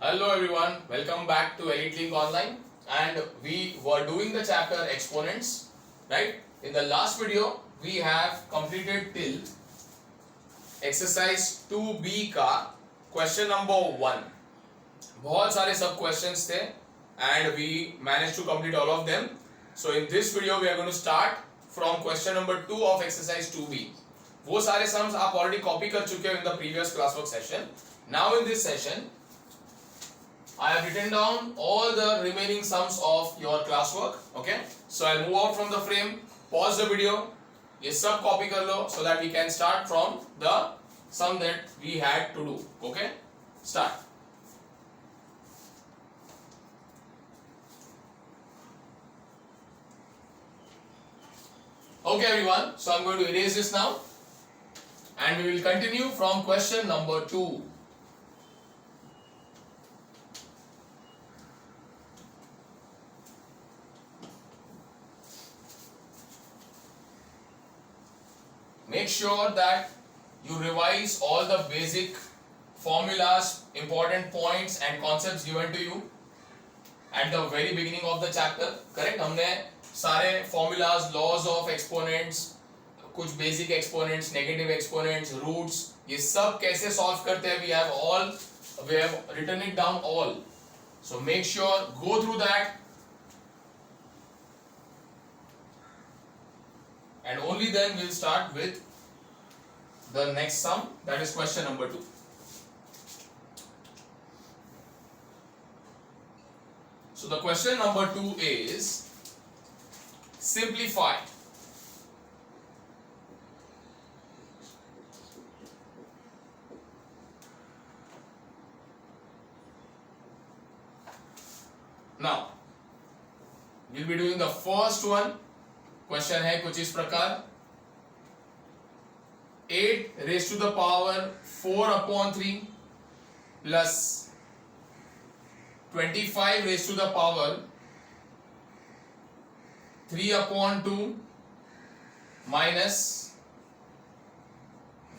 Hello everyone, welcome back to Elite Link Online, and we were doing the chapter exponents, right? In the last video we have completed till exercise 2b का question number 1. बहुत सारे सब questions थे and we managed to complete all of them. So in this video we are going to start from question number 2 of exercise 2b. वो सारे sums आप already copy कर चुके हो in the previous classwork session. Now in this session I have written down all the remaining sums of your classwork. Okay, so I'll move out from the frame, pause the video, ये सब copy कर लो so that we can start from the sum that we had to do. Okay, start. Okay everyone, so I'm going to erase this now and we will continue from question number 2. Make sure that you revise all the basic formulas, important points and concepts given to you at the very beginning of the chapter. Correct? हमने सारे formulas, laws of exponents, कुछ basic exponents, negative exponents, roots, ये सब कैसे solve करते हैं? We have written it down all. So make sure go through that. And only then we'll start with the next sum, that is question number 2. So the question number 2 is simplify. Now we'll be doing the first one. Question है कुछ इस प्रकार 8 raised to the power 4/3 plus 25 raised to the power 3/2 minus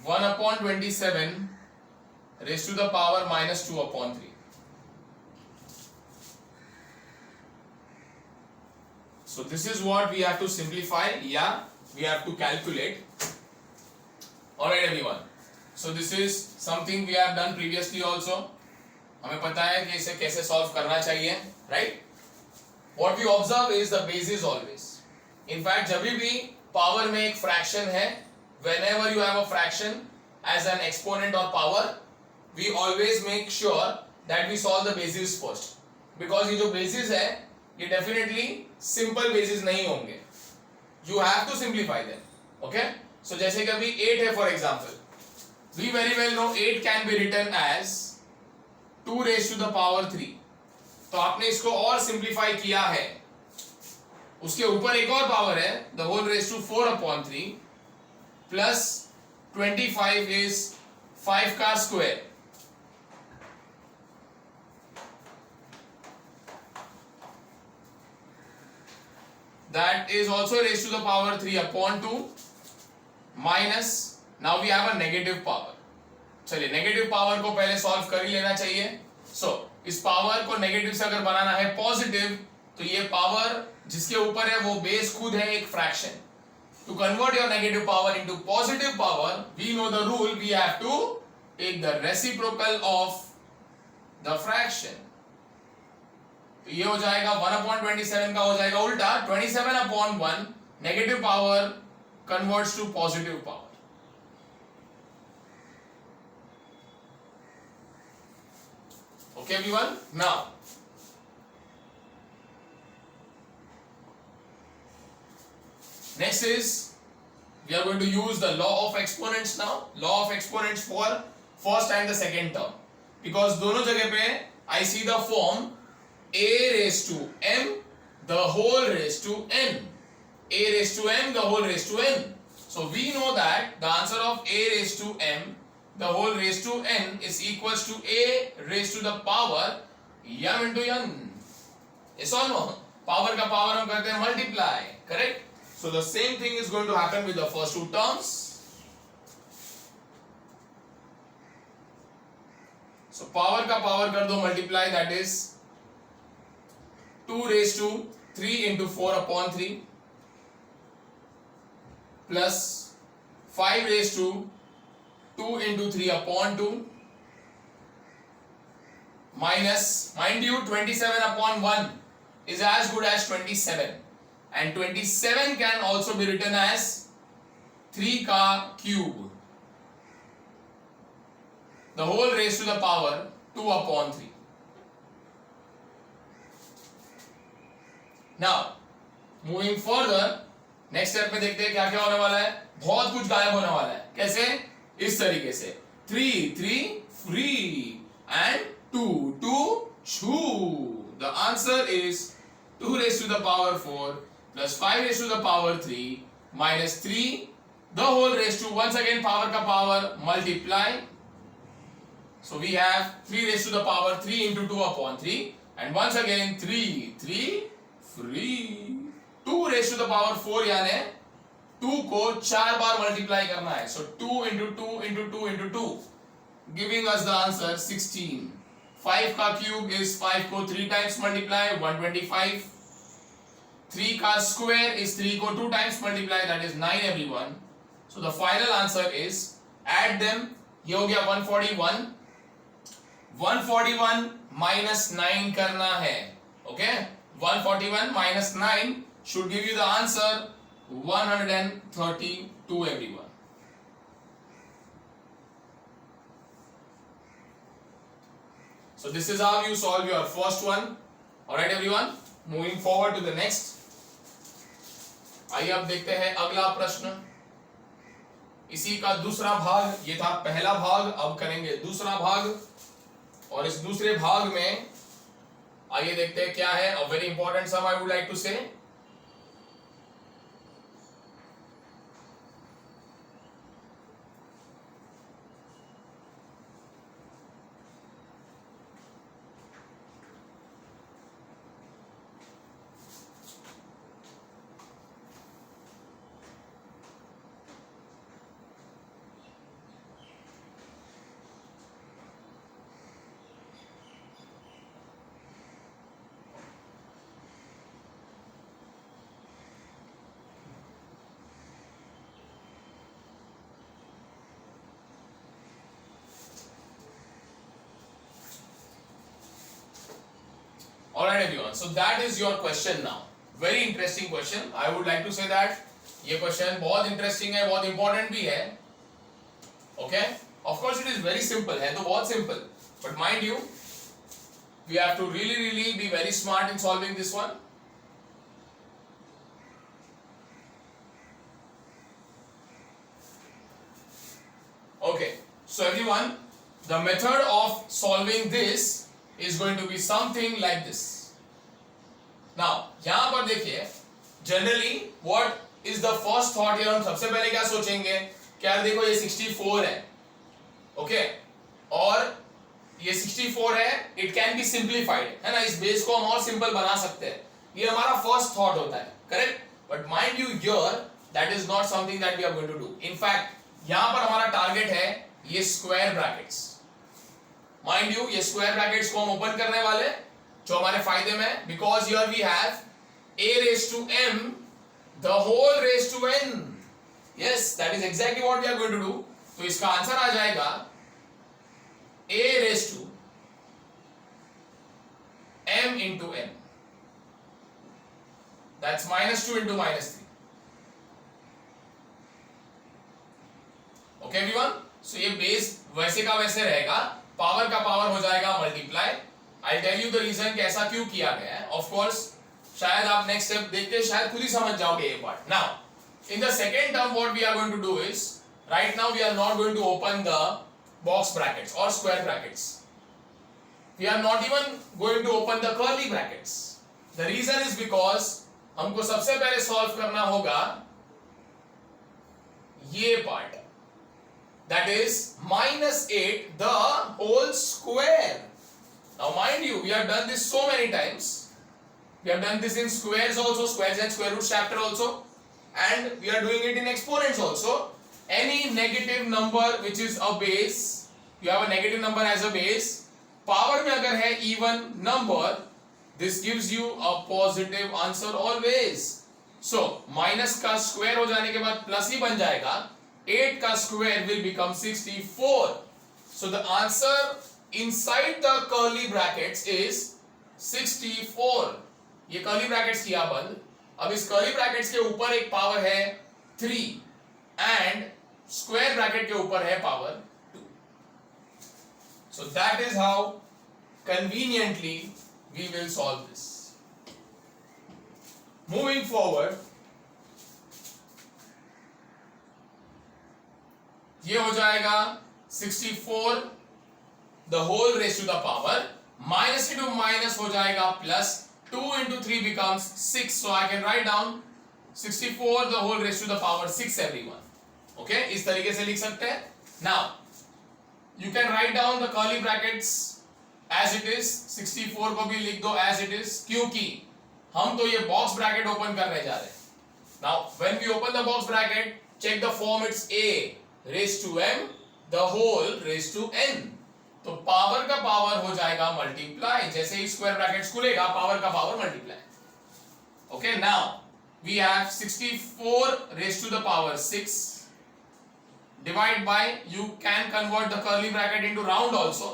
1/27 raised to the power minus 2/3. So this is what we have to simplify. Yeah, we have to calculate. Alright everyone. So this is something we have done previously also. हमें पता है कि इसे कैसे solve करना चाहिए, right? What we observe is the basis always. In fact, जब भी power में एक fraction है, whenever you have a fraction as an exponent or power, we always make sure that we solve the basis first. Because ये जो basis है, ये definitely simple basis नहीं होंगे. You have to simplify them. Okay? So जैसे कि अभी 8 है for example. We very well know 8 can be written as 2 raised to the power 3. तो आपने इसको और simplify किया है. उसके ऊपर एक और power है, the whole raised to 4/3 plus 25 is 5 का square. That is also raised to the power 3/2 minus, now we have a negative power. चलिए negative power को पहले solve कर ही लेना चाहिए. So इस power को negative से अगर बनाना है positive, तो ये power जिसके ऊपर है वो base खुद है एक fraction. To convert your negative power into positive power, we know the rule. We have to take the reciprocal of the fraction. तो ये हो जाएगा 1/27 का हो जाएगा उल्टा 27/1 negative power converts to positive power. Okay everyone, now next is we are going to use the law of exponents now. Law of exponents for first and the second term, because दोनों जगह पे I see the form a raised to m the whole raised to n. A raised to m the whole raised to n. So we know that the answer of a raised to m the whole raised to n is equals to a raised to the power m into n. Yes or no? Power का power हम करते हैं multiply. Correct? So the same thing is going to happen with the first two terms. So power का power कर दो multiply, that is 2 raised to 3 into 4 upon 3 plus 5 raised to 2 into 3 upon 2 minus, mind you, 27 upon 1 is as good as 27, and 27 can also be written as 3 का cube, the whole raised to the power 2 upon 3. Now moving further, next step में देखते हैं क्या क्या होने वाला है. बहुत कुछ गायब होने वाला है. कैसे? इस तरीके से 3 3 free and 2 2 2. The answer is 2 raised to the power 4 plus 5 raised to the power 3 minus 3 the whole raised to, once again power का power multiply. So we have 3 raised to the power 3 into 2 upon 3, and once again 3 3 free. 2 raised to the power 4 यानी 2 को 4 बार multiply करना है. So 2 into 2 into 2 into 2 giving us the answer 16. 5 का cube is 5 को 3 times multiply 125. 3 का square is 3 को 2 times multiply, that is 9 everyone. So the final answer is, add them, ये हो गया 141. 141 minus 9 करना है. Okay, 141 minus 9 should give you the answer 132 everyone. So this is how you solve your first one. Alright everyone, moving forward to the next. आइए अब देखते हैं अगला प्रश्न. इसी का दूसरा भाग, ये था पहला भाग, अब करेंगे दूसरा भाग. और इस दूसरे भाग में आइए देखते हैं क्या है. A very important sum I would like to say. Alright everyone, so that is your question now. Very interesting question. I would like to say that ये question बहुत interesting है, बहुत important भी है. Okay? Of course it is very simple, है तो बहुत simple. But mind you, we have to really be very smart in solving this one. Okay, so everyone, the method of solving this is going to be something like this. Now यहां पर देखिए, generally what is the first thought here? हम सबसे पहले क्या सोचेंगे कि यार देखो ये 64 है, okay, और ये 64 है, it can be simplified, है ना. इस बेस को हम और सिंपल बना सकते हैं. ये हमारा फर्स्ट थॉट होता है, correct. But mind you here that is not something that we are going to do. In fact यहां पर हमारा टारगेट है ये स्क्वायर ब्रैकेट्स. माइंड यू, ये स्क्वायर ब्रैकेट्स को हम ओपन करने वाले जो हमारे फायदे में, because here we have a raised to m the whole raised to n. yes, that is exactly what we are going to do. तो इसका आंसर आ जाएगा a raised to m into n. that's minus 2 into minus 3. okay everyone, so ये base वैसे का वैसे रहेगा, power का power हो जाएगा multiply. I tell you the reason कि ऐसा क्यों किया गया है. ऑफ कोर्स शायद आप नेक्स्ट स्टेप देख के शायद खुद ही समझ जाओगे ये part. Now in the second term what we are going to do is, right now we are not going to open the box brackets or square brackets. We are not even going to open the curly brackets. The reason is because हमको सबसे पहले solve करना होगा ये part, that is minus 8 the whole square. Now mind you, we have done this so many times. We have done this in squares also, squares and square root chapter also, and we are doing it in exponents also. Any negative number which is a base, you have a negative number as a base, power में अगर है even number, this gives you a positive answer always. So minus का square हो जाने के बाद plus ही बन जाएगा. 8 का square will become 64. So the answer inside the curly brackets is 64. ये कर्ली ब्रैकेट्स किया बंद. अब इस कर्ली ब्रैकेट्स के ऊपर एक पावर है 3 एंड स्क्वायर ब्रैकेट के ऊपर है power 2. So that is how conveniently we will solve this. Moving forward, ये हो जाएगा 64 the whole raised to the power, minus into minus हो जाएगा plus, 2 into 3 becomes 6. So I can write down 64 the whole raised to the power 6 everyone. Okay, इस तरीके से लिख सकते हैं. Now you can write down the curly brackets as it is. 64 को भी लिख दो as it is, क्योंकि हम तो ये बॉक्स ब्रैकेट ओपन करने जा रहे हैं. Now when we open the box bracket, check the form. It's a raised to m the whole raised to n. तो पावर का पावर हो जाएगा मल्टीप्लाई. जैसे ही स्क्वायर ब्रैकेट खुलेगा पावर का power multiply. Okay, now we have 64 raised to the power 6 divide by, you can convert the curly bracket into round also.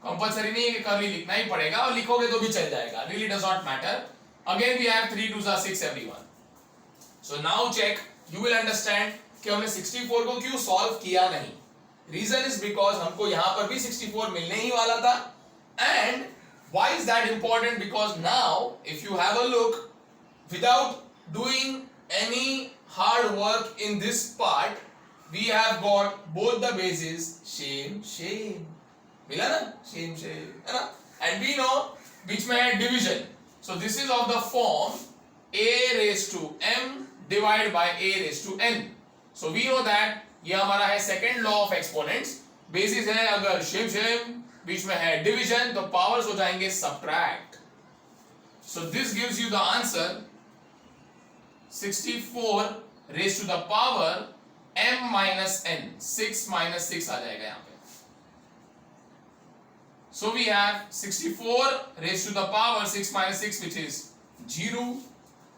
Compulsory नहीं है कि कर्ली लिखना ही पड़ेगा, और लिखोगे तो भी चल जाएगा. really does not matter. again we have 3 2s are 6 everyone. so now check, you will understand कि हमने 64 को क्यों सॉल्व किया नहीं. reason is because हमको यहां पर भी 64 मिलने ही वाला था. and why is that important? because now if you have a look, without doing any hard work in this part, we have got both the bases same. मिला ना, same है ना. and we know बीच में है division. so this is of the form a raised to m divided by a raised to n. so we know that ये हमारा है second law of exponents. basis है अगर same बीच में है division, तो powers हो जाएंगे subtract. so this gives you the answer 64 raised to the power m minus n. 6 minus 6 आ जाएगा यहाँ पे. so we have 64 raised to the power 6 minus 6, which is 0.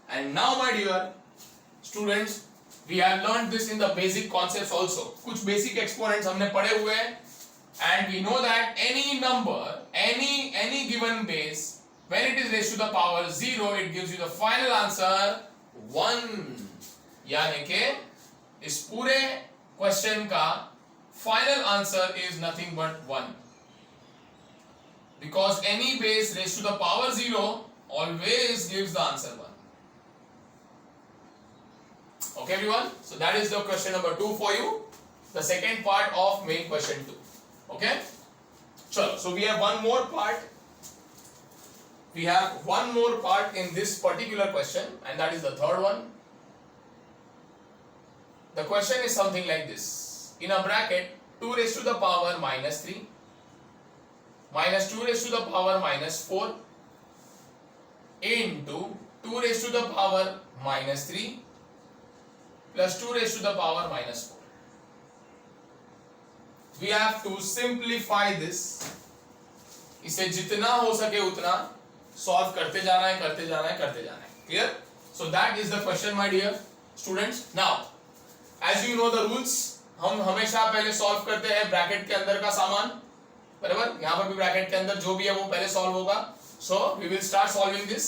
and now my dear students, we have learned this in the basic concepts also. कुछ basic exponents हमने पढ़े हुए हैं. and we know that any number, any given base, when it is raised to the power 0, it gives you the final answer 1. यानी कि इस पूरे question का final answer is nothing but 1, because any base raised to the power 0 always gives the answer 1. okay everyone, so that is the question number 2 for you, the second part of main question 2. okay, so we have one more part. We have one more part in this particular question, and that is the third one. The question is something like this. In a bracket, 2 raised to the power minus 3 minus 2 raised to the power minus 4 into 2 raised to the power minus 3 plus 2 raised to the power minus 4. We have to simplify this. इसे जितना हो सके उतना solve करते जाना है. Clear? So that is the question, my dear students. Now as you know the rules, हम हमेशा पहले सॉल्व करते हैं ब्रैकेट के अंदर का सामान, बराबर. यहाँ पर भी ब्रैकेट के अंदर जो भी है वो पहले सॉल्व होगा. so we will start solving this.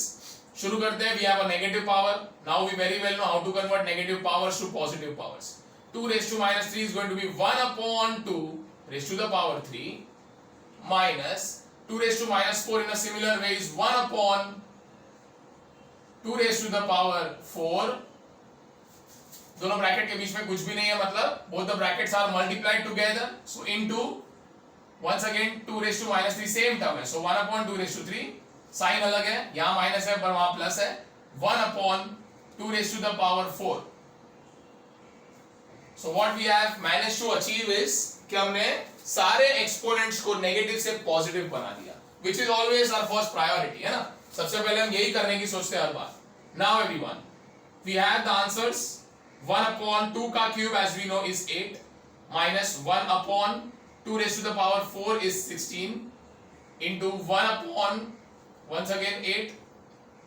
शुरू करते हैं. we have a negative power. now we very well know how to convert negative powers to positive powers. 2 raised to minus 3 is going to be 1 upon 2 raised to the power 3 minus 2 raised to minus 4 in a similar way is 1 upon 2 raised to the power 4. दोनों bracket के बीच में कुछ भी नहीं है, मतलब both the brackets are multiplied together. so into once again 2 raised to minus 3 same term है. so 1 upon 2 raised to 3, sign अलग है, यहाँ माइनस है पर वहां प्लस है. 1 upon 2 raised to the power 4. so what we have managed to achieve is कि हमने सारे एक्सपोनेंट्स को नेगेटिव से पॉजिटिव बना दिया, which is always our first priority, है ना. सबसे पहले हम यही करने की सोचते हैं हर बार. now everyone, we have the answers. 1 upon 2 का cube as we know is 8 minus 1 upon 2 raised to the power 4 is 16 into 1 upon once again 8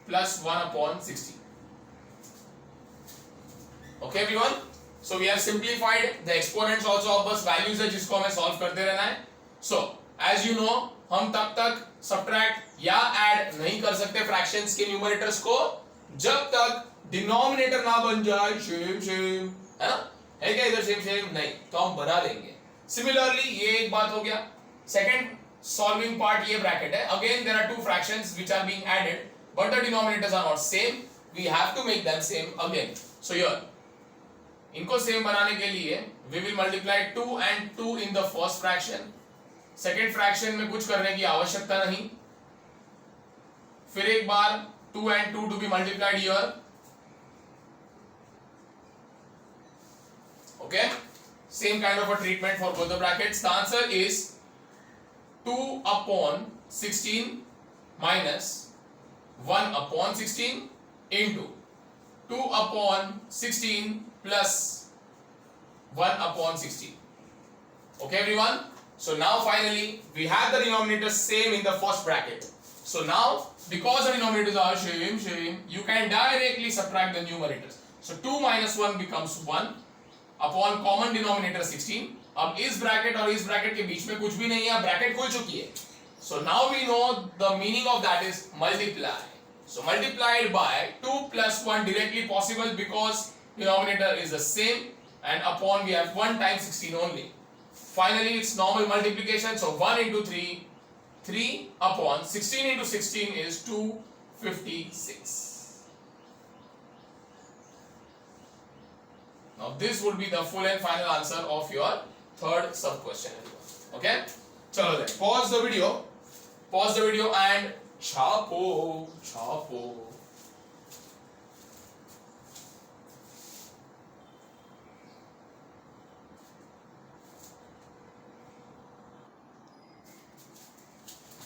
plus 1 upon 16. Okay everyone, so we have simplified the exponents also of बस values है जिसको हमें solve करते रहना है. So as you know हम तब तक subtract या add नहीं कर सकते fractions के numerators को जब तक denominator ना बन जाए same है ना, है क्या इधर same नहीं, तो हम बना लेंगे. Similarly ये एक बात हो गया. Second solving part ये bracket है. Again there are two fractions which are being added but the denominators are not same. We have to make them same again. So here इनको सेम बनाने के लिए we will multiply 2 and 2 in the first fraction. Second fraction में कुछ करने की आवश्यकता नहीं. फिर एक बार 2 and 2 to be multiplied here. Okay, same kind of a treatment for both the brackets. The answer is 2 upon 16 minus 1 upon 16 into 2 upon 16 plus 1 upon 16. Okay everyone, so now finally we have the denominators same in the first bracket. So now because the denominators are same, you can directly subtract the numerators. So 2 minus 1 becomes 1 upon common denominator 16. अब इस bracket और इस bracket के बीच में कुछ भी नहीं है, ब्रैकेट खुल चुकी है. So now we know the meaning of that is multiply. So multiplied by 2 plus 1 directly possible because denominator is the same and upon we have 1 times 16 only. Finally it's normal multiplication, so 1 into 3, 3 upon 16 into 16 is 256. Now this would be the full and final answer of your third sub question. Okay, chalo then pause the video and chapo.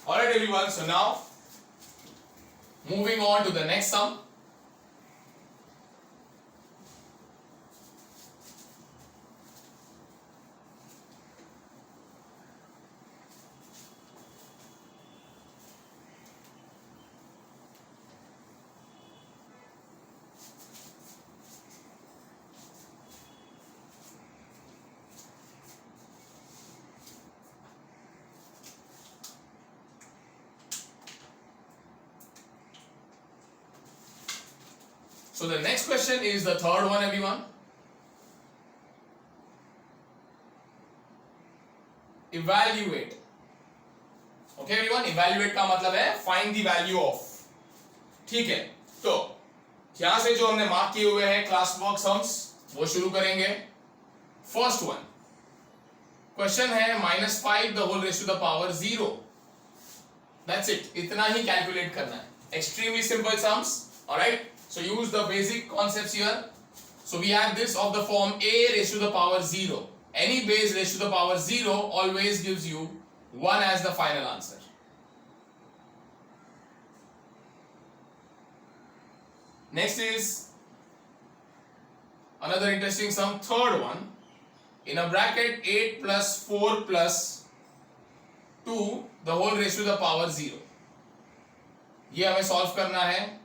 Alright everyone, so now moving on to the next sum. So the next question is the third one everyone. Evaluate. Okay everyone, evaluate का मतलब है find the value of. ठीक है, तो यहाँ से जो हमने मार्क किए हुए हैं क्लास वर्क सम्स वो शुरू करेंगे. फर्स्ट वन क्वेश्चन है -5 the whole raised to the power 0. That's it, इतना ही कैलकुलेट करना है. Extremely simple sums. Alright, so use the basic concepts here. So we have this of the form a raised to the power 0. Any base raised to the power 0 always gives you 1 as the final answer. Next is another interesting sum, third one. In a bracket 8 plus 4 plus 2 the whole raised to the power 0. ये हमें solve करना है.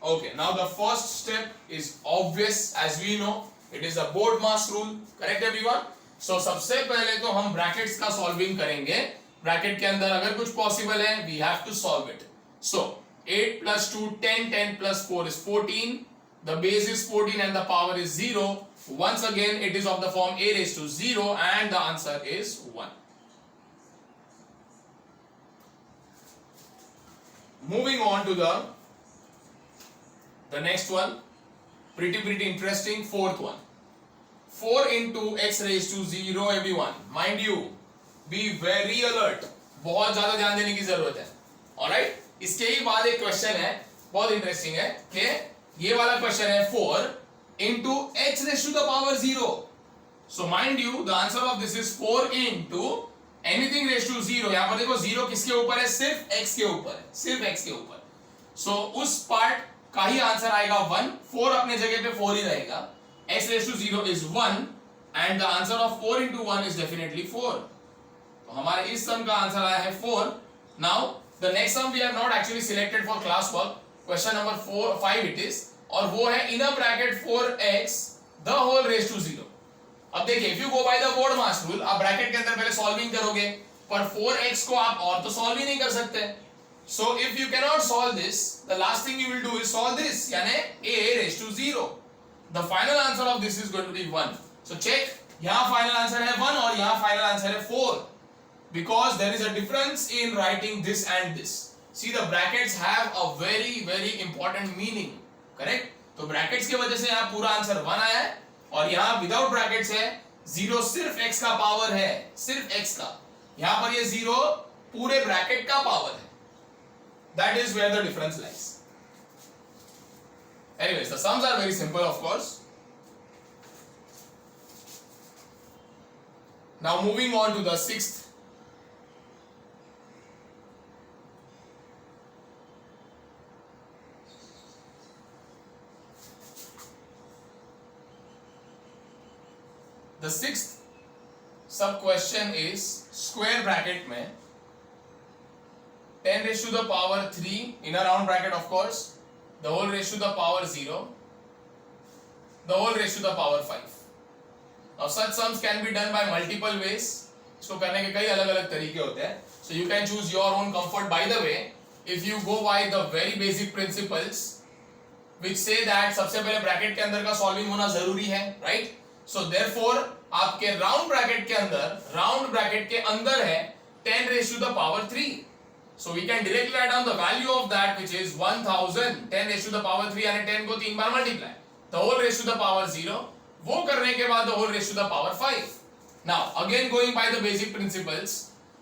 Okay, now the first step is obvious, as we know it is a BODMAS rule. Correct everyone? So सबसे पहले तो हम brackets का solving करेंगे. ब्रैकेट के अंदर अगर कुछ पॉसिबल है we have to solve it. So 8 plus 2 10, 10 plus 4 is 14. The base is 14 and the power is 0. Once again it is of the form a raised to 0 and the answer is 1. Moving on to the next one, pretty interesting, fourth one. 4 into x raised to 0 everyone. Mind you, be very alert. बहुत ज्यादा ध्यान देने की जरूरत है. Alright? इसके ही बाद एक क्वेश्चन है बहुत इंटरेस्टिंग है कि ये वाला क्वेश्चन है 4 into x raised to the power 0. So mind you, the answer of this is 4 into anything raised to 0. यहाँ पर देखो 0 किसके ऊपर है, सिर्फ x के ऊपर है, सिर्फ x के ऊपर. So उस पार्ट का ही आंसर आएगा 1. 4 अपने जगह पे 4 ही रहेगा. x raised to 0 is 1 and the answer of 4 into 1 is definitely 4. तो हमारे इस सम का आंसर आया है 4. Now the next sum we have not actually selected for class work. Question number 5 it is, और वो है in a bracket 4x the whole raise to 0. अब देखिए, if you go by the BODMAS rule, आप bracket के अंदर पहले solving करोगे, पर 4x को आप और तो सॉल्व ही नहीं कर सकते. So if you cannot solve this, the last thing you will do is solve this, यानी a raise to 0. The final answer of this is going to be 1. So check, यहां final answer है 1 और यहां final answer है 4, because there is a difference in writing this and this. See the brackets have a very very important meaning, correct? तो brackets की वजह से यहां पूरा आंसर 1 आया है, और यहां विदाउट ब्रैकेट्स है 0, सिर्फ x का पावर है, सिर्फ x का. यहां पर ये 0 पूरे ब्रैकेट का पावर है. That is where the difference lies. Anyways, the sums are very simple of course. Now moving on to the sixth. The sixth sub question is square bracket में 10 raised to the power 3 in a round bracket of course, the whole raised to the power 0, the whole raised to the power 5. Now such sums can be done by multiple ways. इसको करने के कई अलग अलग तरीके होते हैं. So you can choose your own comfort. By the way, if you go by the very basic principles which say that सबसे पहले ब्रैकेट के अंदर का सॉल्विंग होना जरूरी है, right? So therefore आपके राउंड ब्रैकेट के अंदर है 10 raised to the power 3. So we can directly write down the value of that, which is 1000. 10 raised to the power 3 यानी 10 को 3 बार multiply, the whole raised to the power 0. वो करने के बाद the whole raised to the power 5. Now again going by the basic principles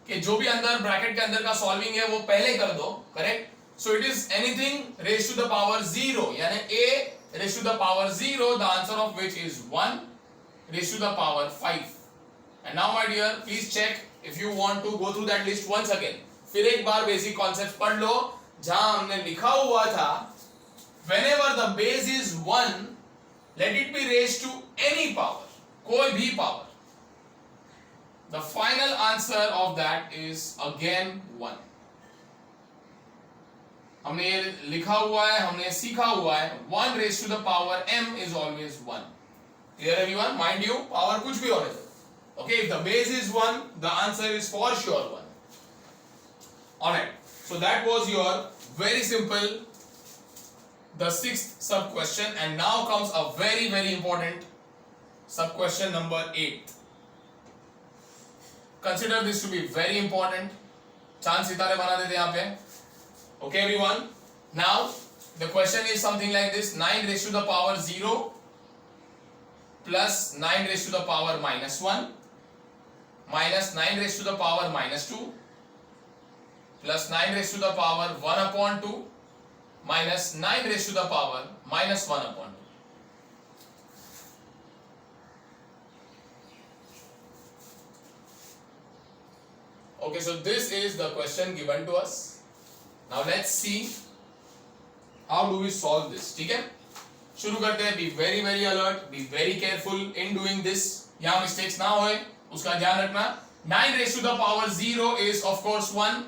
कि जो भी अंदर ब्रैकेट के अंदर का सॉल्विंग है वो पहले कर दो, correct? So it is anything raised to the power 0 यानी a raised to the power 0, the answer of which is 1 raised to the power 5. And now my dear, please check if you want to go through that list once again. फिर एक बार basic concept पढ़ लो, जहां हमने लिखा हुआ था whenever the base is 1 let it be raised to any power, कोई भी power. The final answer of that is again 1. हमने ये लिखा हुआ है, हमने सीखा हुआ है, 1 raised to the power m is always 1. Clear everyone? Mind you, power कुछ भी होने दो. Okay, if the base is 1, the answer is for sure 1. Alright, so that was your very simple, the sixth sub question, and now comes a very very important sub question number 8. Consider this to be very important. चांद सितारे बना देते यहाँ पे. Okay everyone, now the question is something like this: 9 raised to the power 0 plus 9 raised to the power minus 1 minus 9 raised to the power minus 2 plus 9 raised to the power 1 upon 2 minus 9 raised to the power minus 1 upon 2. Okay, so this is the question given to us. Now let's see how do we solve this. ठीक है, शुरू करते हैं. Be very very alert, be very careful in doing this. यहाँ mistakes ना होए उसका ध्यान रखना. 9 raised to the power 0 is of course 1.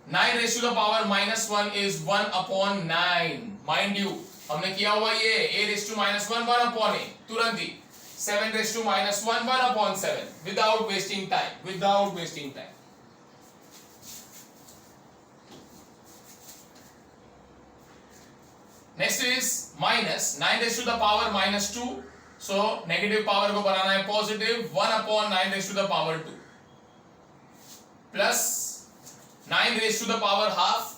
9 raised to the power minus 1 is 1 upon 9. Mind you, हमने किया हुआ ये a raised to minus 1 1 upon a, तुरंत ही 7 raised to minus 1 1 upon 7, without wasting time. Next is minus 9 raised to the power minus 2. So negative power को बनाना है positive, 1 upon 9 raised to the power 2 plus 9 raised to the power half.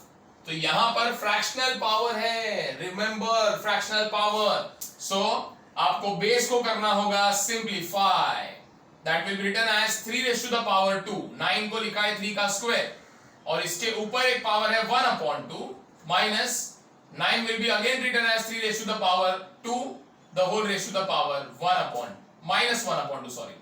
तो यहां पर fractional power है, remember fractional power. So आपको base को करना होगा simplify. That will be written as 3 raised to the power 2. 9 को लिखा है 3 का स्क्वायर, और इसके ऊपर एक पावर है 1 upon 2 minus 9 will be again written as 3 raised to the power 2, the whole raised to the power 1 upon minus 1 upon 2, sorry.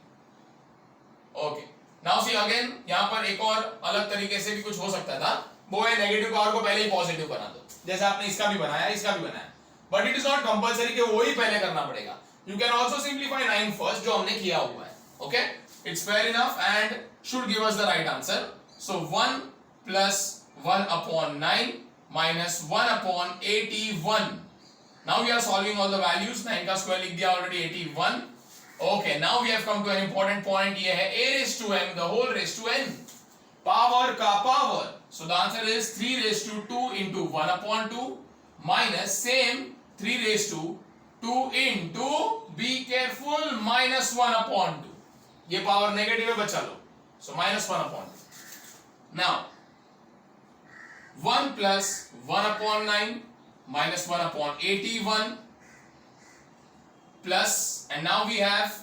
Okay, now see again, यहाँ पर एक और अलग तरीके से भी कुछ हो सकता था. वो है नेगेटिव पावर को पहले ही पॉजिटिव बना दो, जैसे आपने इसका भी बनाया, इसका भी बनाया. But it is not compulsory कि वो ही पहले करना पड़ेगा. You can also simplify 9 first, जो हमने किया हुआ है. Okay, it's fair enough. And should give us the right answer. So 1 plus 1 upon 9 minus 1 upon 81. Now we are solving all the values. 9 का square लिख दिया already 81. Okay, now we have come to an important point. ये है a raised to m the whole raised to n. Power का power. So the answer is 3 raised to 2 into 1 upon 2 minus same 3 raised to 2 into, be careful, minus 1 upon 2. ये power negative है, बचा लो. So minus 1 upon 2. Now 1 plus 1 upon 9 minus 1 upon 81 plus, and now we have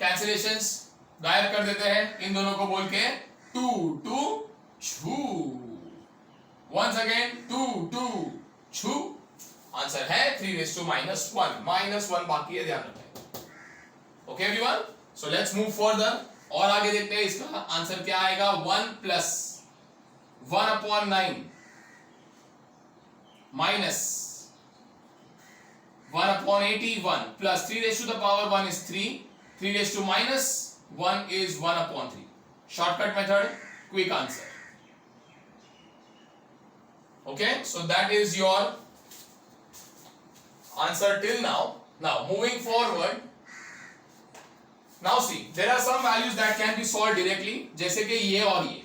cancellations. गायब कर देते हैं इन दोनों को बोल के 2 2 2. Once again 2 2 2. आंसर है 3 raised to minus 1. minus 1 बाकी है, ध्यान रखें. Okay everyone, so let's move further. और आगे देखते हैं इसका आंसर क्या आएगा. 1 plus 1 upon 9 minus 1 upon 81 plus 3 raised to the power 1 is 3. 3 raised to minus 1 is 1 upon 3. Shortcut method, quick answer. Okay, so that is your answer till now. Now moving forward, now see there are some values that can be solved directly. जैसे कि ये और ये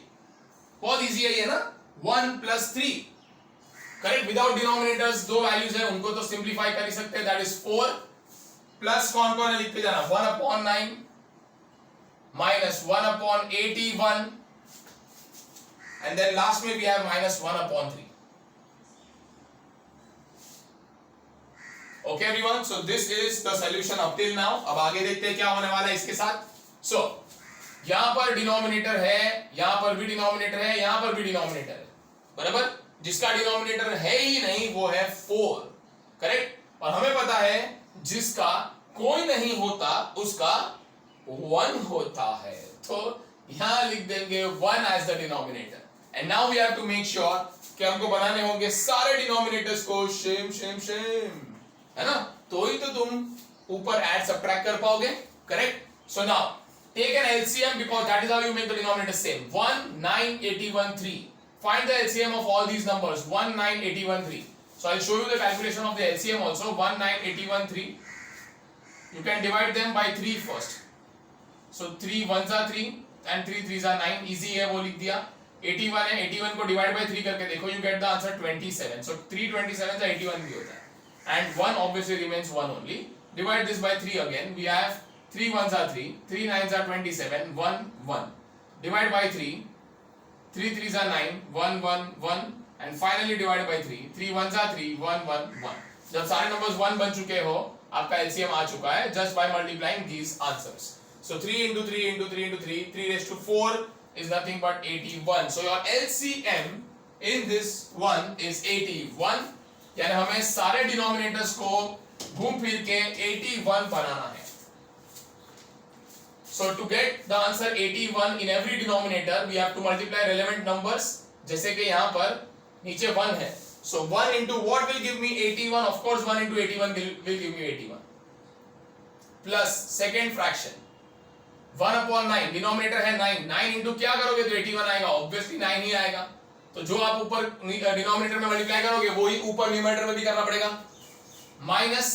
बहुत easy है ये ना. 1 plus 3 correct. Without denominators दो वैल्यूज है उनको तो सिंप्लीफाई कर ही सकते हैं. दैट इज 4 प्लस कौन कौन है लिखते जाना. 1 upon 9 minus 1 upon 81 and then last में we have minus 1 upon 3. Okay everyone, so this is the solution up till now. अब आगे देखते हैं क्या होने वाला है इसके साथ. So यहां पर डिनोमिनेटर है, यहां पर भी डिनोमिनेटर है, यहां पर भी डिनोमिनेटर है. बराबर. जिसका डिनोमिनेटर है ही नहीं वो है 4. करेक्ट. और हमें पता है जिसका कोई नहीं होता उसका 1 होता है. तो यहां लिख देंगे 1 as the denominator. And now we have to make sure कि हमको बनाने होंगे सारे डिनोमिनेटर्स को सेम सेम सेम, है ना. तो ही तो तुम ऊपर ऐड सब्ट्रैक्ट कर पाओगे. Correct. So now take an LCM because that is how you make the denominator same. 1 9 81 3. Find the LCM of all these numbers. 1 9 81 3. So I'll show you the calculation of the LCM also. 1 9 81 3. You can divide them by 3 first. So 3 1s are 3 and 3 3s are 9. Easy है, वो लिख दिया. 81 है, 81 को divide by 3 करके देखो, you get the answer 27. So 3 27 से 81 भी होता है. And 1 obviously remains 1 only. Divide this by 3 again. We have 3 1s are 3, 3 9s are 27, 1 1. Divide by 3, 3 3s are 9, 1 1 1 and finally divide by 3, 3 1s are 3, 1 1 1. जब सारे numbers 1 बन चुके हो, आपका LCM आ चुका है just by multiplying these answers. So 3 into 3 into 3 into 3, 3 raised to 4 is nothing but 81. So your LCM in this one is 81. यानी हमें सारे denominators को घूम फिर के 81 बनाना है. So to get the answer 81 in every denominator, we have to multiply relevant numbers. जैसे कि यहाँ पर नीचे 1 है. So 1 into what will give me 81? Of course 1 into 81 will give me 81. Plus second fraction 1 upon 9. Denominator है 9. 9 into क्या करोगे तो 81 आएगा. Obviously 9 ही आएगा. तो जो आप ऊपर डिनोमिनेटर में मल्टीप्लाई करोगे वो ही ऊपर न्यूमरेटर में भी करना पड़ेगा. Minus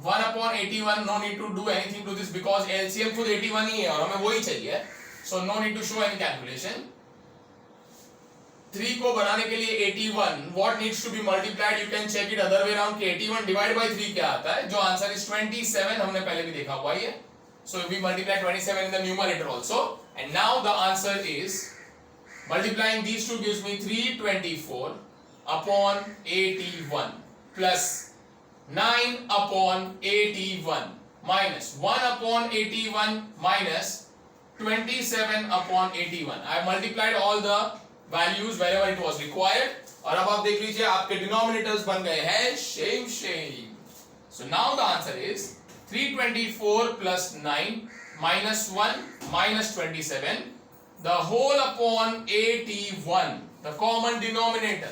1 upon 81, no need to do anything to this because LCM खुद 81 ही है और हमें वही चाहिए. So no need to show any calculation. 3 को बनाने के लिए 81, what needs to be multiplied? You can check it other way around कि 81 divided by 3 क्या आता है. जो आंसर is 27, हमने पहले भी देखा हुआ है. So we multiply 27 in the numerator also, and now the answer is multiplying these two gives me 324 upon 81 plus 9 upon 81 minus 1 upon 81 minus 27 upon 81. I have multiplied all the values wherever it was required. और अब आप देख लीजिए आपके denominators बन गए हैं same same. So now the answer is 324 plus 9 minus 1 minus 27 the whole upon 81, the common denominator.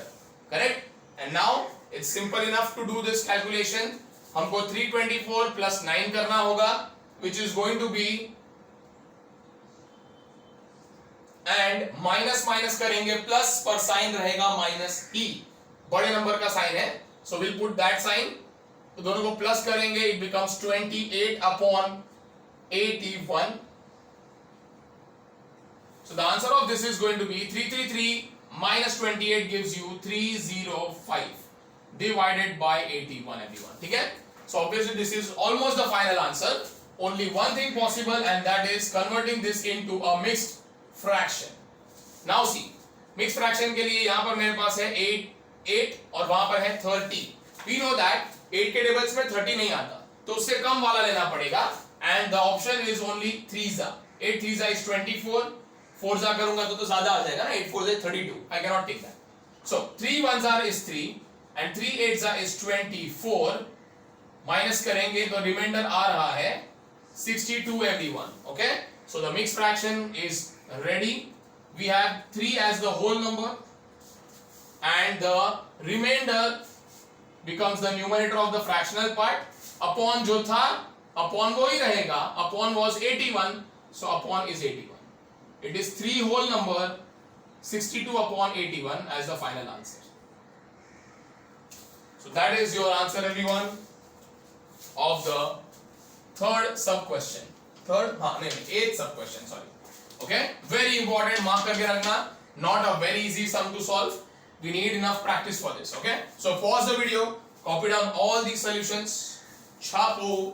Correct? And now it's simple enough to do this calculation. हमको 324 plus 9 करना होगा, which is going to be and minus minus करेंगे plus, पर sign रहेगा minus ही, बड़े number का sign है, so will put that sign, तो दोनों को प्लस करेंगे, it becomes 28 upon 81. So the answer of this is going to be 333 minus 28 gives you 305 divided by 81 everyone. ठीक है? So obviously this is almost the final answer. Only one thing possible and that is converting this into a mixed fraction. Now see, mixed fraction के लिए यहाँ पर मेरे पास है 8 और वहां पर है 30. We know that 8 के टेबल्स में 30 नहीं आता, तो उससे कम वाला लेना पड़ेगा and the option is only 3 8 3 is 24, 4 करूंगा तो ज्यादा आ जाएगा ना, 8 4 is 32. I cannot take that. So 3 1 is 3 and 3 8 is 24. Minus करेंगे तो रिमाइंडर आ रहा है 62 everyone. Okay, so the mixed fraction is ready. We have 3 as the whole number and the remainder becomes the numerator of the fractional part. Upon जो था upon वो ही रहेगा, upon was 81, so upon is 81. It is 3 whole number 62 upon 81 as the final answer. So that is your answer everyone of the third sub question. Third, eighth sub question, sorry. Okay, very important, mark करके रखना. Not a very easy sum to solve. We need enough practice for this. Okay, so pause the video, copy down all these solutions, chapo.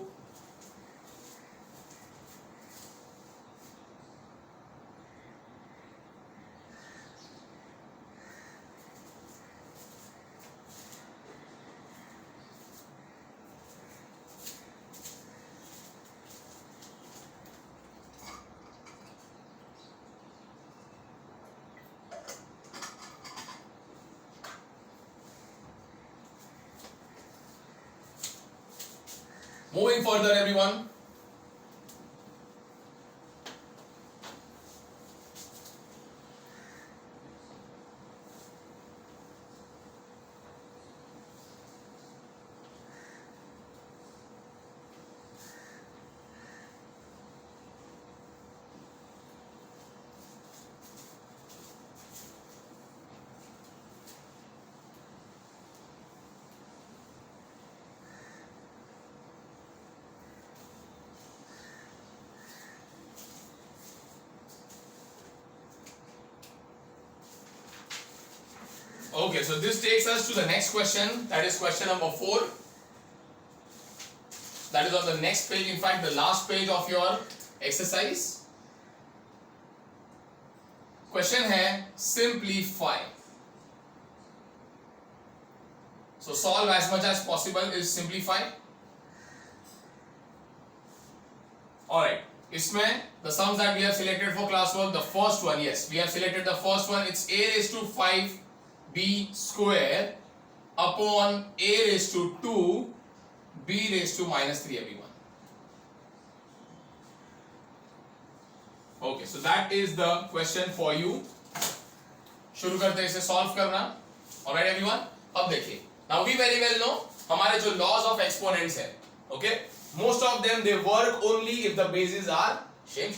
Moving further everyone. Okay, so this takes us to the next question, that is question number 4. That is on the next page, in fact the last page of your exercise. Question है simplify. So solve as much as possible is simplify. Alright, इसमें the sums that we have selected for classwork, the first one, yes, we have selected the first one, it's a raised to 5 b square upon a raised to 2 b raised to minus 3 everyone. Okay, so that is the question for you. शुरू करते हैं इसे solve करना. Alright everyone, अब देखिए, now we very well know हमारे जो laws of exponents है, okay, most of them they work only if the bases are same.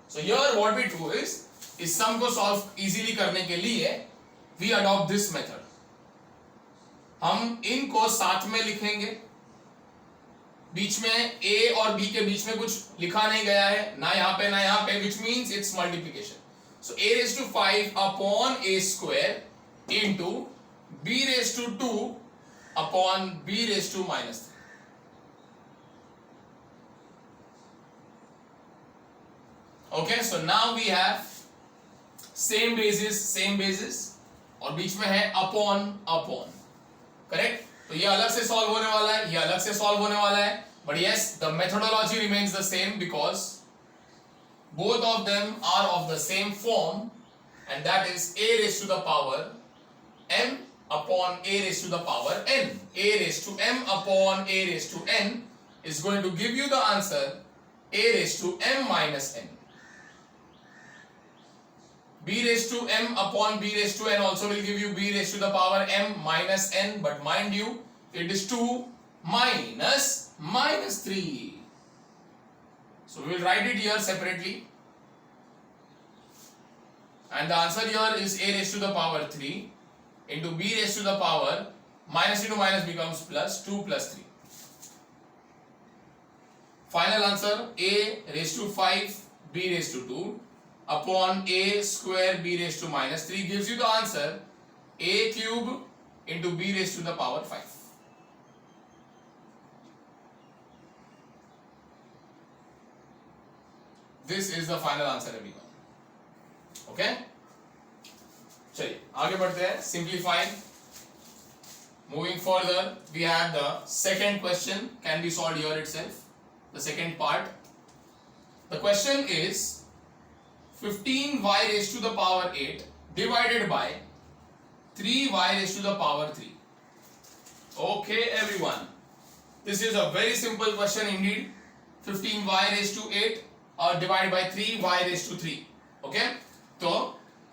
So here what we do is इस sum को solve easily करने के लिए we adopt this method. हम इनको साथ में लिखेंगे, बीच में a और b के बीच में कुछ लिखा नहीं गया है, ना यहाँ पे ना यहाँ पे, which means it's multiplication. So a raised to 5 upon a square into b raised to 2 upon b raised to minus 3. Okay, so now we have same basis और बीच में है upon, करेक्ट. तो ये अलग से सॉल्व होने वाला है, ये अलग से सॉल्व होने वाला है, but yes, the methodology remains the same because both of them are of the same form, and that is a raised to the power m upon a raised to the power n. A raised to m upon a raised to n is going to give you the answer a raised to m minus n. b raised to m upon b raised to n also will give you b raised to the power m minus n, but mind you, it is 2 minus 3. So we will write it here separately. and the answer here is a raised to the power 3 into b raised to the power minus into minus becomes plus 2 plus 3. Final answer a raised to 5 b raised to 2 upon a square b raised to minus 3 gives you the answer a cube into b raised to the power 5. This is the final answer everyone. Okay? चलिए आगे बढ़ते हैं. Simplify. Moving further, we have the second question can be solved here itself. The second part. The question is 15y raised to the power 8 divided by 3y raised to the power 3. Okay everyone. This is a very simple question indeed. 15y raised to 8 और divide by 3y raise to 3. Okay, तो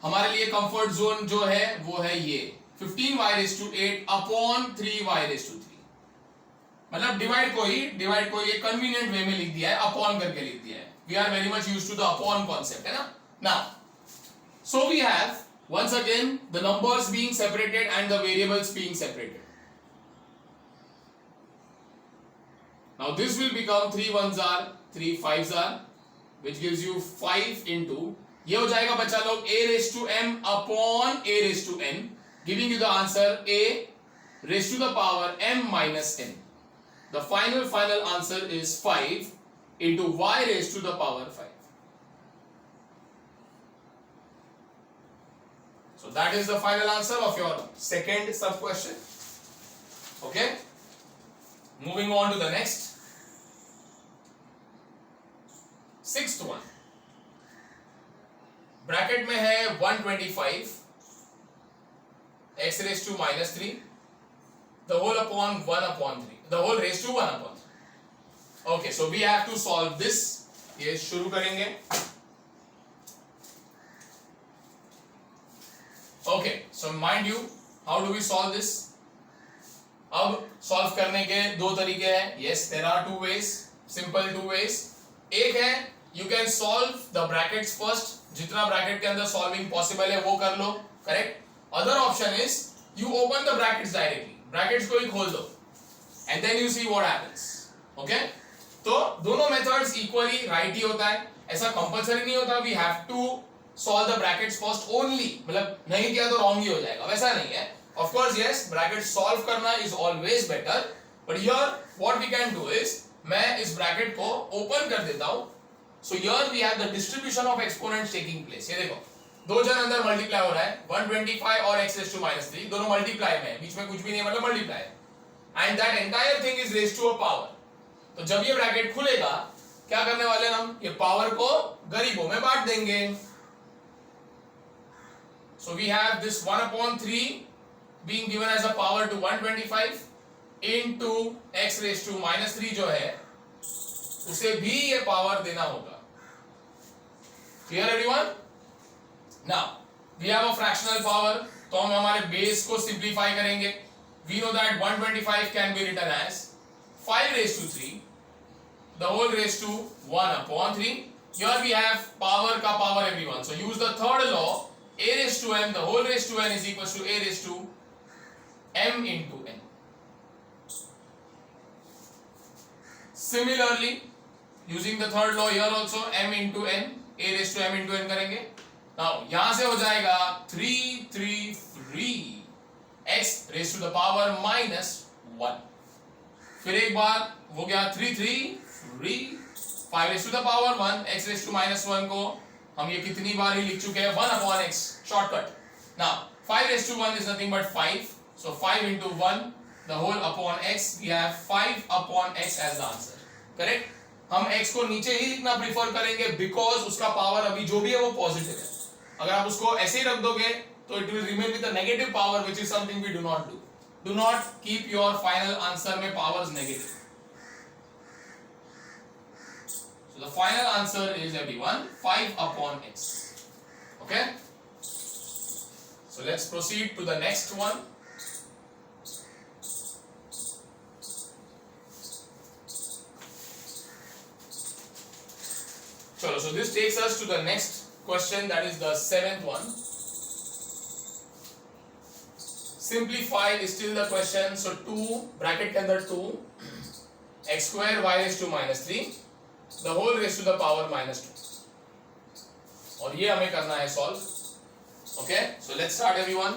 हमारे लिए comfort zone जो है वो है ये 15y raise to 8 upon 3y raise to 3. मतलब डिवाइड को ही एक कन्वीनियंट वे में लिख दिया है, अपॉन करके लिख दिया है. We are very much used to the upon concept, है ना. Now so we have once again the numbers being separated and the variables being separated. Now this will become 3 1s are 3 5s are, which gives you 5 into, ये हो जाएगा बच्चा लोग a raised to m upon a raised to n, giving you the answer a raised to the power m minus n. The final answer is 5 into y raised to the power 5. So that is the final answer of your second sub question. Okay, moving on to the next, sixth one. Bracket में है 125 x raised to minus 3 the whole upon 1 upon 3 the whole raised to 1 upon 3. Okay, so we have to solve this. ये शुरू करेंगे. Okay, so mind you, how do we solve this? अब solve करने के दो तरीके हैं. Yes, there are two ways, simple two ways. एक है you can solve the brackets first. जितना ब्रैकेट के अंदर सॉल्विंग पॉसिबल है वो कर लो, correct. Other option is you open the brackets directly, brackets को ही खोल दो and then you see what happens. Okay, तो दोनों मेथड्स इक्वली राइट ही होता है. ऐसा कंपलसरी नहीं होता we have to solve the brackets first only, मतलब नहीं किया तो रॉन्ग ही हो जाएगा, वैसा नहीं है. Of course yes, bracket solve करना is always better, but here what we can do is मैं इस ब्रैकेट को ओपन कर देता हूं. So here we have the distribution of exponents taking place. ये देखो दो जन अंदर मल्टीप्लाई हो रहा है 125 और x raised to minus 3 दोनों मल्टीप्लाई में है, बीच में कुछ भी नहीं है, मतलब मल्टीप्लाई है. And that entire thing is raised to a power. तो जब ये ब्रैकेट खुलेगा क्या करने वाले हैं हम, ये पावर को गरीबों में बांट देंगे. So we have this 1 upon 3 being given as a power to 125 into x raised to minus 3 जो है उसे भी ये पावर देना होगा. Clear everyone? Now we have a fractional power, तो हम हमारे बेस को सिंप्लीफाई करेंगे. We know that 125 can be written as 5 raised to 3 the whole raised to 1 upon 3. Here we have power का power everyone, so use the third law, a raised to m the whole raised to n is equals to a raised to m into n. Similarly, using the third law here also, m into n, a raised to m into n करेंगे. Now यहां से हो जाएगा 333 x raised to the power minus 1. फिर एक बार हो गया 333 5 raised to the power 1 x raised to minus 1 को हम ये कितनी बार ही लिख चुके हैं 1 upon x shortcut. Now 5 raised to 1 is nothing but 5, so 5 into 1 the whole upon x, we have 5 upon x as the answer. Correct? हम x को नीचे ही लिखना प्रीफर करेंगे बिकॉज उसका पावर अभी जो भी है वो पॉजिटिव है. अगर आप उसको ऐसे ही रख दोगे तो it will remain with a negative power, which is something we do not do. Do not keep your final answer में powers negative. So the final answer is everyone 5 upon x. Okay, so let's proceed to the next one. So this takes us to the next question, that is the seventh one. Simplify is still the question. So 2 bracket के अंदर 2 x square y raised to minus 3 the whole raised to the power minus 2, और ये हमें करना है solve. Okay, so let's start everyone.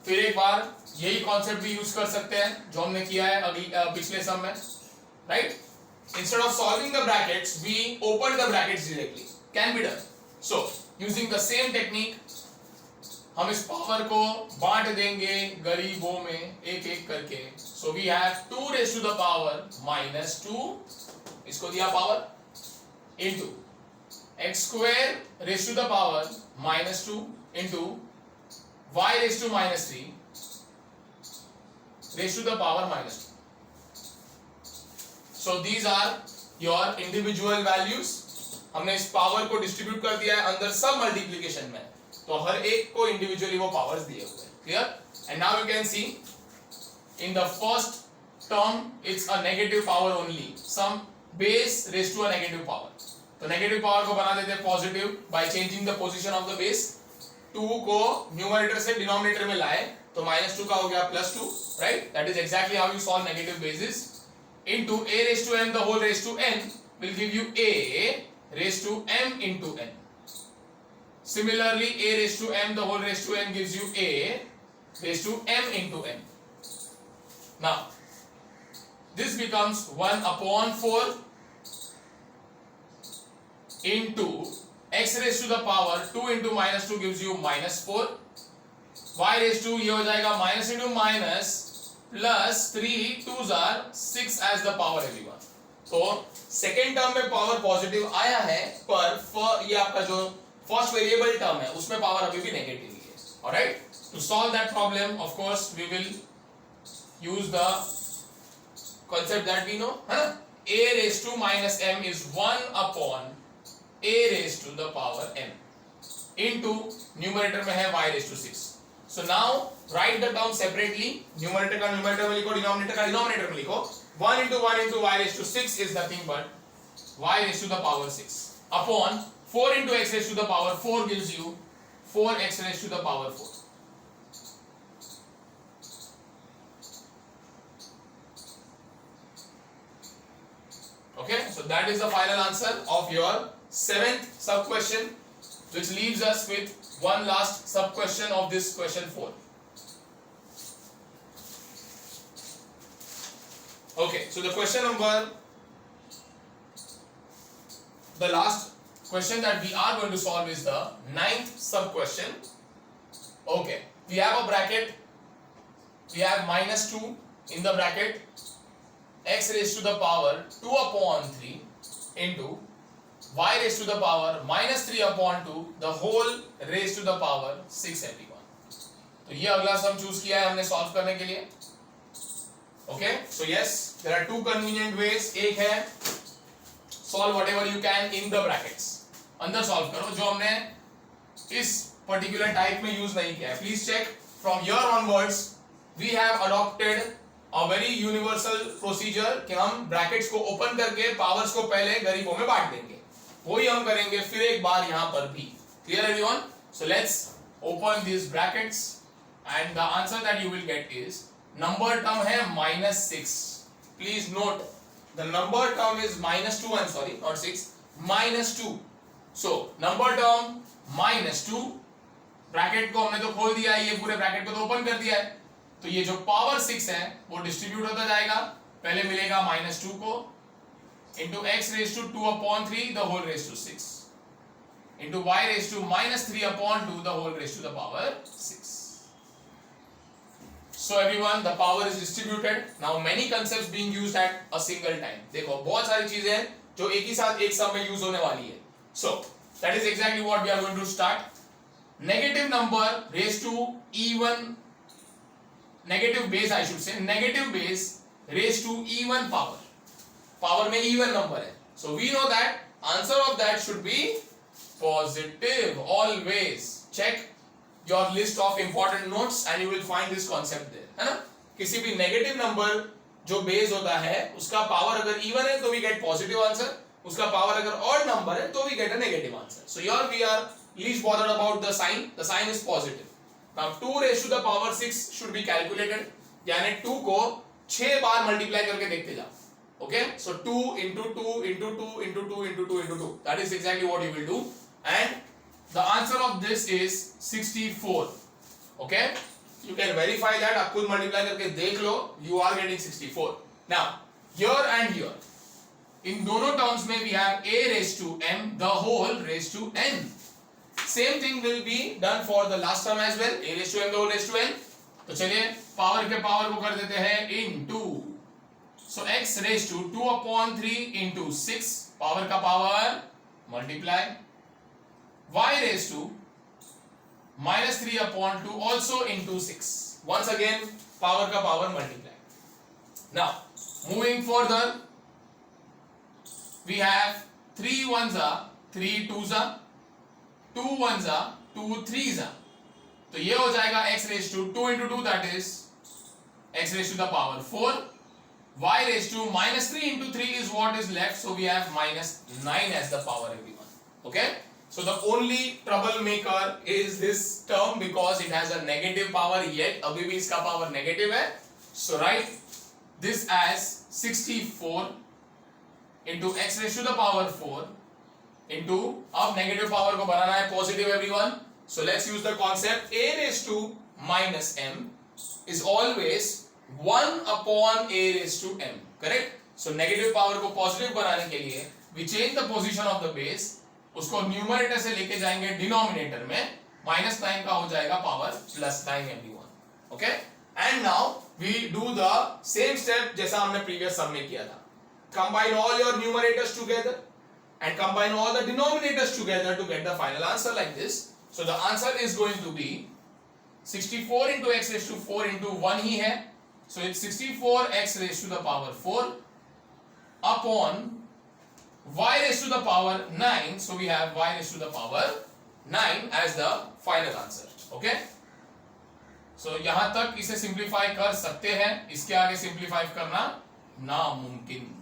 फिर एक बार यही कॉन्सेप्ट भी यूज कर सकते हैं जो हमने किया है अगली पिछले सम में, right? Instead of solving the brackets, we open the brackets directly. Can be done. So, using the same technique, हम इस पावर को बांट देंगे गरीबों में एक एक करके. So we have 2 raised to the power minus 2, इसको दिया power, into x square raised to the power minus 2 into y raised to minus 3 raised to the power minus 2. So these are your individual values. हमने इस power को distribute कर दिया है अंदर सब मल्टीप्लिकेशन में, तो हर एक को इंडिविजुअली वो पावर्स दिए हुए हैं. Clear? And now you can see in the first term it's a negative power only, some base raise to a negative power. तो नेगेटिव पावर को बना देते हैं positive by changing the position of the base. 2 को numerator से denominator में लाए तो -2 का हो गया +2, right? That is exactly how you solve negative basis. Into a raised to m the whole raised to n will give you a raised to m into n. Similarly, a raised to m the whole raised to n gives you a raised to m into n. Now, this becomes 1 upon 4 into x raised to the power 2 into minus 2 gives you -4. y raised to ये हो जाएगा minus into minus plus 3 2s are 6 as the power everyone. तो second term में power positive आया है, पर ये आपका जो फर्स्ट वेरिएबल टर्म है उसमें पावर अभी भी नेगेटिव ही है. Alright, to solve that problem of course we will use the concept that we know, है ना? a raised to minus m is 1 upon a raised to the power m into numerator में है y raised to 6. So now write the term separately. Numerator का numerator में लिखो, denominator का denominator में लिखो. 1 into y raised to 6 is nothing but y raised to the power 6 upon 4 into x raised to the power 4 gives you 4x raised to the power 4. Okay, so that is the final answer of your 7th sub question, which leaves us with one last sub question of this question 4. Okay, so the question number, the last question that we are going to solve is the 9th sub question. Okay, we have a bracket, we have -2 in the bracket, x raised to the power 2 upon 3 into y raised to the power -3 upon 2 the whole raised to the power 6 everyone. तो ये अगला सम choose किया है हमने solve करने के लिए. Okay, so yes, there are 2 convenient ways. एक है solve whatever you can in the brackets, अंदर सॉल्व करो जो हमने इस पर्टिकुलर टाइप में यूज नहीं किया है. Please check from here onwards we have adopted a very universal procedure कि हम ब्रैकेट्स को ओपन करके पावर्स को पहले गरीबों में बांट देंगे. वही हम करेंगे फिर एक बार यहां पर भी. Clear everyone? So let's open this brackets and the answer that you will get is number term है -6. Please note the number term is -2. I am sorry, not 6, -2. So number term -2, bracket को हमने तो खोल दिया है, ये पूरे bracket को तो ओपन कर दिया है. तो ये जो पावर 6 है वो डिस्ट्रीब्यूट होता जाएगा. पहले मिलेगा -2 को into x raised to 2 upon 3 the whole raised to 6 into y raised to -3 upon 2 the whole raised to the power 6. So everyone, the power is distributed. Now many concepts being used at a single time. देखो बहुत सारी चीजें हैं जो एक ही साथ एक सम में यूज होने वाली है. So that is exactly what we are going to start. Negative number raised to even, negative base I should say, negative base raised to even power. Power में even number है. So we know that answer of that should be positive. Always check your list of important notes and you will find this concept there. है ना? किसी भी negative number जो base होता है उसका power अगर even है तो we get positive answer. उसका पावर अगर ऑड नंबर है तो we get a negative answer. So here we are least bothered about the sign is positive. Now 2 raised to the power 6 should be calculated. यानी 2 को 6 बार multiply करके देखते जाओ. Okay, so 2 into 2 into 2 into 2 into 2 into 2. That is exactly what you will do, and the answer of this is 64. Okay, you can verify that. आप खुद multiply करके देख लो. You are getting 64. Now here and here, in दोनों terms में we have a raised to m the whole raised to n. Same thing will be done for the last term as well. A raised to m the whole raised to n. तो चलिए power के power को कर देते हैं into. So x raised to 2 upon 3 into 6. Power का power multiply. Y raised to minus 3 upon 2 also into 6. Once again power का power multiply. Now moving further, we have 3 ones are 3 twos are 2 ones are 2 threes are. तो ये हो जाएगा x raised to 2 into 2, that is x raised to the power 4. Y raised to minus 3 into 3 is what is left, so we have minus 9 as the power, everyone. Okay, so the only troublemaker is this term because it has a negative power, yet अभी भी इसका power negative है. So write this as 64 into x raised to the power 4 into, अब negative power को बनाना है positive everyone. So let's use the concept a raised to minus m is always 1 upon a raised to m. Correct. So negative power को positive बनाने के लिए we change the position of the base. उसको numerator से लेके जाएंगे denominator में. Minus 9 का हो जाएगा power plus 9 everyone. Okay, and now we do the same step जैसा हमने प्रीवियस सम में किया था. Combine all your numerators together and combine all the denominators together to get the final answer like this. So the answer is going to be 64 into x raised to 4 into 1 ही है. So it's 64x raised to the power 4 upon y raised to the power 9. So we have y raised to the power 9 as the final answer. Okay. So यहाँ तक इसे simplify कर सकते हैं. इसके आगे simplify करना नामुमकिन.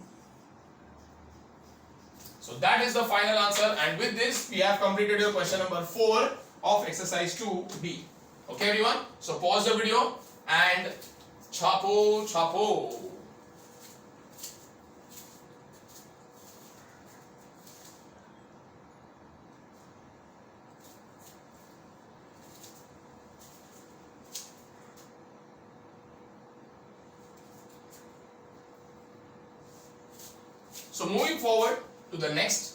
So that is the final answer, and with this we have completed your question number 4 of exercise 2B. Okay everyone, so pause the video and chapo. So moving forward to the next.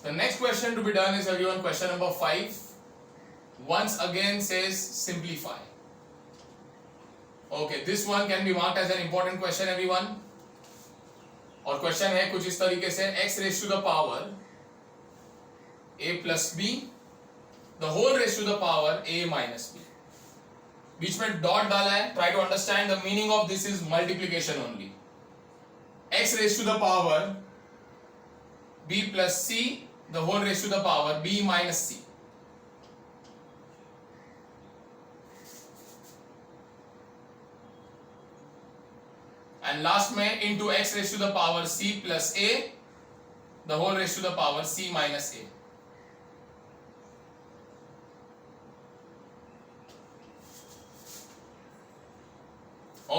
The next question to be done is everyone question number 5. Once again says simplify. Okay, this one can be marked as an important question everyone. और question है कुछ इस तरीके से x raised to the power a plus b the whole raised to the power a minus b. बीच में dot डाला है. Try to understand the meaning of this is multiplication only. x raised to the power b plus c the whole raised to the power b minus c. And last में into x raised to the power c plus a the whole raised to the power c minus a.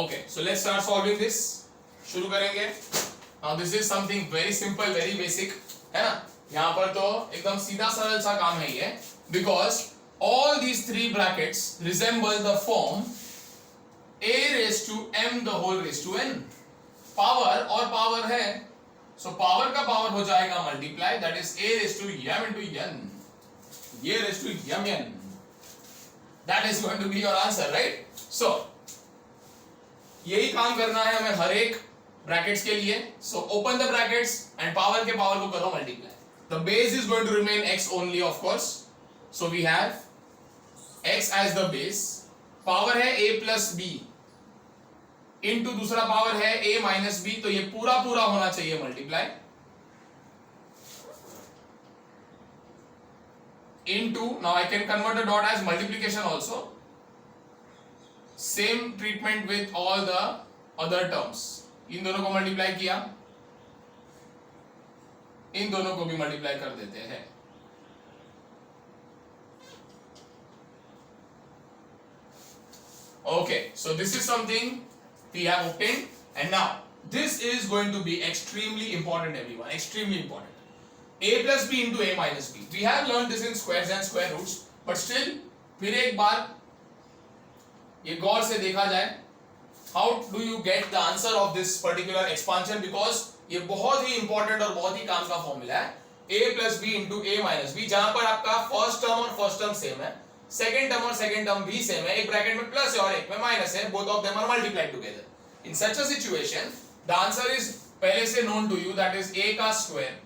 Okay, so let's start solving this. शुरू करेंगे. Now this is something very simple, very basic, है ना. यहाँ पर तो एकदम सीधा सरल सा काम है ये. Because all these three brackets resemble the form a raised to m the whole raised to n. Power और पावर है, so पावर का पावर हो जाएगा multiply, that is a raised to m into n. ये raised to m n. That is going to be your answer, right? So यही काम करना है हमें हर एक ब्रैकेट्स के लिए. So open the brackets and power के पावर को करो multiply. The base is going to remain x only, of course. So we have x as the base. Power है a plus b इनटू दूसरा power है a minus b. तो ये पूरा पूरा होना चाहिए multiply into, now I can convert the dot as multiplication also. Same treatment with all the other terms. इन दोनों को मल्टीप्लाई किया, इन दोनों को भी मल्टीप्लाई कर देते हैं. Okay, so this is something we have obtained, and now this is going to be extremely important, everyone. Extremely important. A plus b into a minus b. We have learned this in squares and square roots, but still फिर एक बार ये गौर से देखा जाए. How do you get the answer of this particular expansion? Because ये बहुत ही important और बहुत ही काम का फॉर्मूला है. A plus b into a minus b, जहां पर आपका फर्स्ट टर्म और फर्स्ट टर्म सेम है, सेकेंड टर्म और सेकेंड टर्म भी सेम है, एक ब्रैकेट में प्लस है और एक में माइनस है, both of them are multiplied together. In such a situation, the answer is पहले से known to you, that is a का square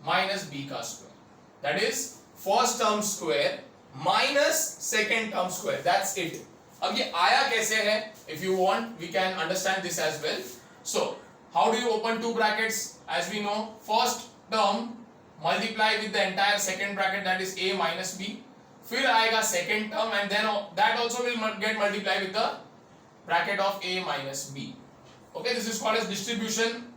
minus b का square, that is first term square minus second term square. That's it. अब ये आया कैसे है? If you want, we can understand this as well. So how do you open two brackets? As we know, first term multiply with the entire second bracket, that is a minus b. फिर आएगा second term and then that also will get multiplied with the bracket of a minus b. Okay, this is called as distribution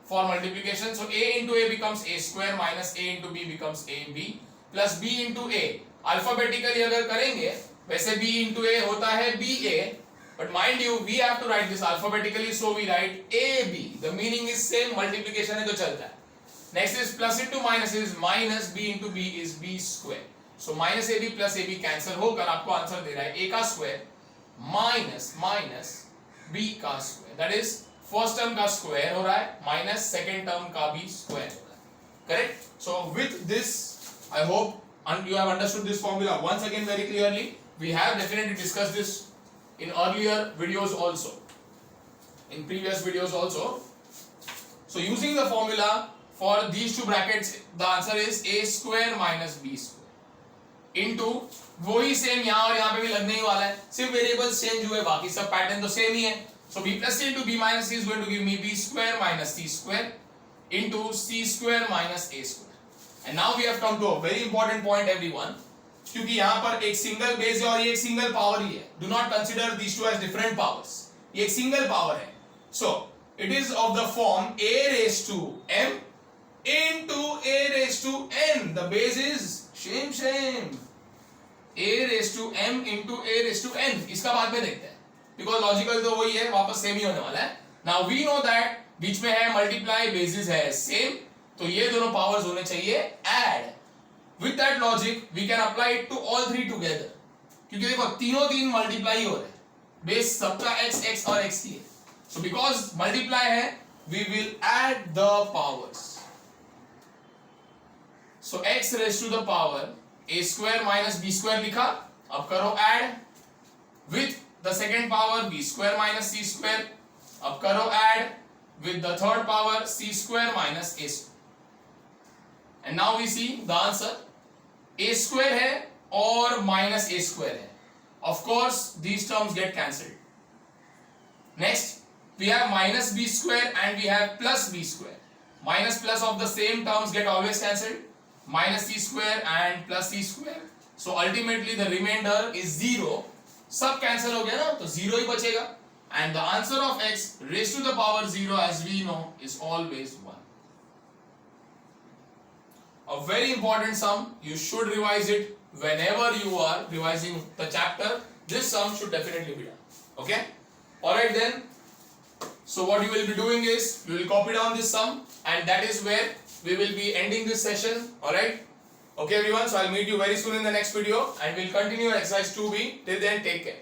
for multiplication. So a into a becomes a square minus a into b becomes ab plus b into a. Alphabetically अगर करेंगे वैसे b into a होता है ba, but mind you we have to write this alphabetically, so we write ab. The meaning is same, multiplication है तो चलता है. Next is plus into minus is minus b into b is b square. So minus ab plus ab cancel होकर आपको answer दे रहा है a का square minus minus b का square. That is first term का स्क्वायर हो रहा है माइनस सेकेंड टर्म का भी स्क्वायर हो रहा है. Correct? So with this I hope you have understood this formula once again very clearly. We have definitely discussed this in earlier videos also, in previous videos also. So using the formula for these two brackets, the answer is a square minus b square into वही same यहाँ और यहाँ पे भी लगने ही वाला है, सिर्फ वेरिएबल्स चेंज हुए, बाकी सब पैटर्न तो सेम ही है. So b plus c into b minus c is going to give me b square minus c square into c square minus a square. And now we have come to a very important point, everyone. क्योंकि यहाँ पर एक single base है और ये एक single power ही है. Do not consider these two as different powers. ये एक सिंगल पावर है. So it is of the form a raised to m into a raised to n. The base is same. a raised to m into a raised to n. इसका बाद में देखते हैं. Because logical तो वही है, वापस सेम ही होने वाला है. Now we know that बीच में है मल्टीप्लाई, बेसिस है सेम, तो ये दोनों पावर्स होने चाहिए add. With that logic we can apply it to all three together. क्योंकि देखो तीनों तीन मल्टीप्लाई हो रहे हैं, बेस सबका x और x ही है. So because मल्टीप्लाई है we will add the powers. So x raised to the power a square minus b square लिखा, अब करो add with the second power b square minus c square, अब करो add with the third power c square minus a square. And now we see the answer. a square है और minus a square है. Of course these terms get cancelled. Next we have minus b square and we have plus b square. Minus plus of the same terms get always cancelled. Minus c square and plus c square. So ultimately the remainder is 0. सब cancel हो गया ना, तो 0 ही बचेगा. And the answer of x raised to the power 0, as we know, is always 1. A very important sum. You should revise it whenever you are revising the chapter. This sum should definitely be done. Okay? Alright then. So what you will be doing is, you will copy down this sum, and that is where we will be ending this session. Alright? Okay everyone, so I'll meet you very soon in the next video and we'll continue exercise 2b. Till then, take care.